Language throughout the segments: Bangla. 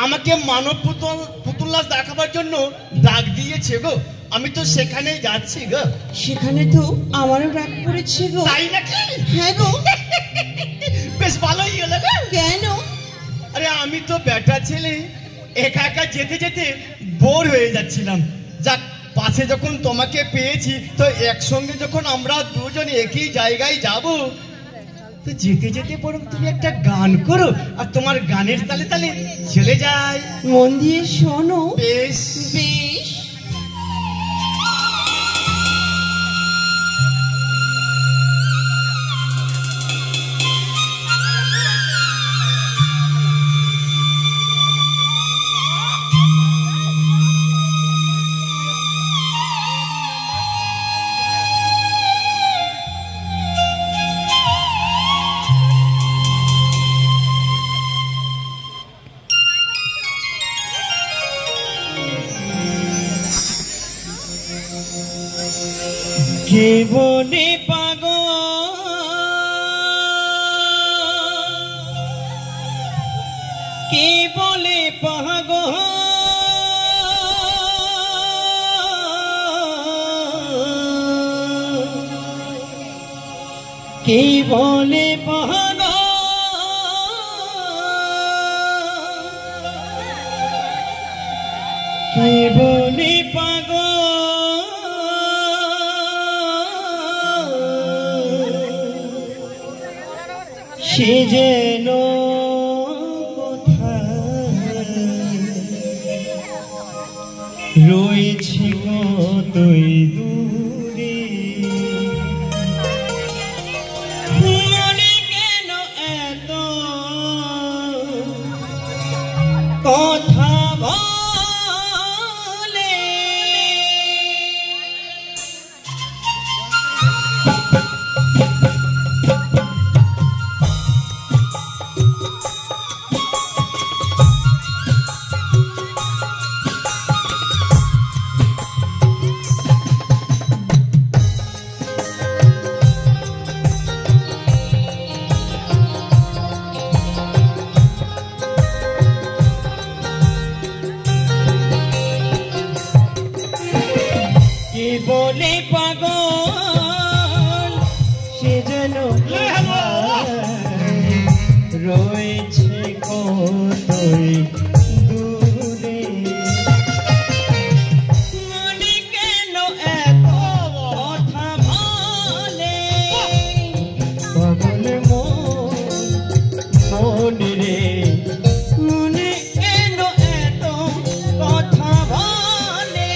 আমাকে মানব পুতুল নাচ দেখাবার জন্য ডাক দিয়েছে গো। আমি তো সেখানে যাচ্ছি গো। সেখানে তো আমারও ডাক পড়েছে গো। তাই নাকি? হ্যাঁ গো। বেশ ভালোই হলো গো। কেন? আরে আমি তো বেটা ছেলে, একা একা যেতে যেতে বোর হয়ে যাচ্ছিলাম। যাক, পাশে যখন তোমাকে পেয়েছি তো একসঙ্গে যখন আমরা দুজন একই জায়গায় যাব, তো যেতে যেতে বরং তুমি একটা গান করো আর তোমার গানের তালে তালে চলে যায়। মন দিয়ে শোনো। বেশ বেশ। কে বলে পাগল, কে বলে পাগল, কে বলে পাগল, কে বলে পাগল, সে যেন কোথায় রয়েছে কতই দূরে, মনে কেন এত কথা বলে, বলে পাগল সে যেন রয়েছে কতই দূরে, মনে কেন এত কথা বলে, পাগল মন রে, মনে কেন এত কথা বলে,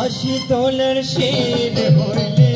আশি তোলার শের হইলে